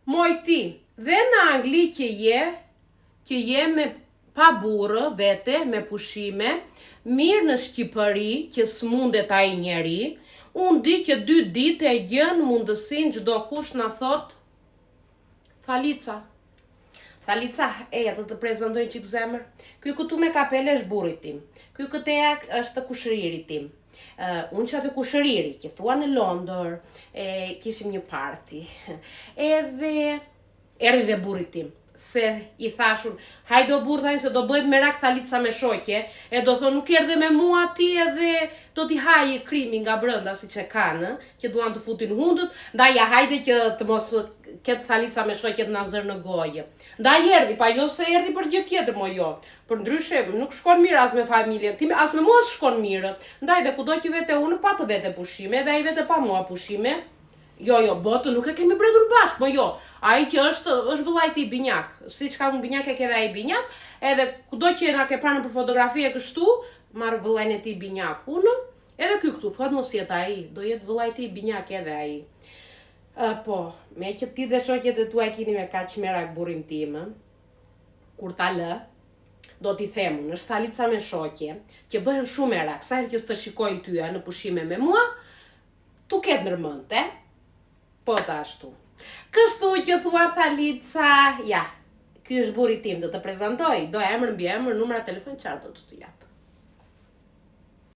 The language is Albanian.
Moj ti, dhe në Angli që je me pa burë vete, me pushime, mirë në Shqipëri, që s'mundet ai njeri, unë di që 2 ditë e gjën mundësin çdo kush na thot Thalica. Thalica, eja të prezantojnë qikë zemër. Ky këtu me kapele është burri tim. Ky këteja është kushëriri tim. Unë që atë kushëriri, që thua në Londër, kishim një party. Edhe erdhi dhe burri tim. Se i thashun, hajdo burrë se do bëhet merak Thalica me shoqe, e do thonë nuk erdhe me mua ti edhe do t'i haje krimi nga brënda si që kanë, që duan të futin hundët, ndaj ja hajde që të mos ketë Thalica me shoqe të na zërë në gojë. Ndaj erdhi, pa jo se erdhi për gjë tjetër mo jo. Për ndryshe, nuk shkon mirë as me familjen time, as me mua shkon mirë. Ndaj dhe kudo që vete unë pa të vete pushime, dhe ai vete pa mua pushime. Jo, botë nuk e kemi bredur bashkë, po jo. Ai që është vëllajti i binjak. Si që ka më binjak e ke dhe ai binjak, edhe kudo që na ke pranë për fotografi e kështu, marrë vëllajnë e ti binjak unë, edhe ky këtu, thot mos jetë ai, do jetë vëllajti i binjak edhe ai. Po, me që ti dhe shoqet e tua e kini me kaq merak burrin tim, kur ta lë, do t'i themun, është Thalica me shoqe, që bëhen shumë merak, sa herë që s'të shikojnë tyja në pushime me mua, tu ketë nërmënte, po të ashtu. Kështu që thua Thalica, ja, ky është burri tim, do të prezantoj, do emër, mbi emër, numra telefon, qarë do të jap.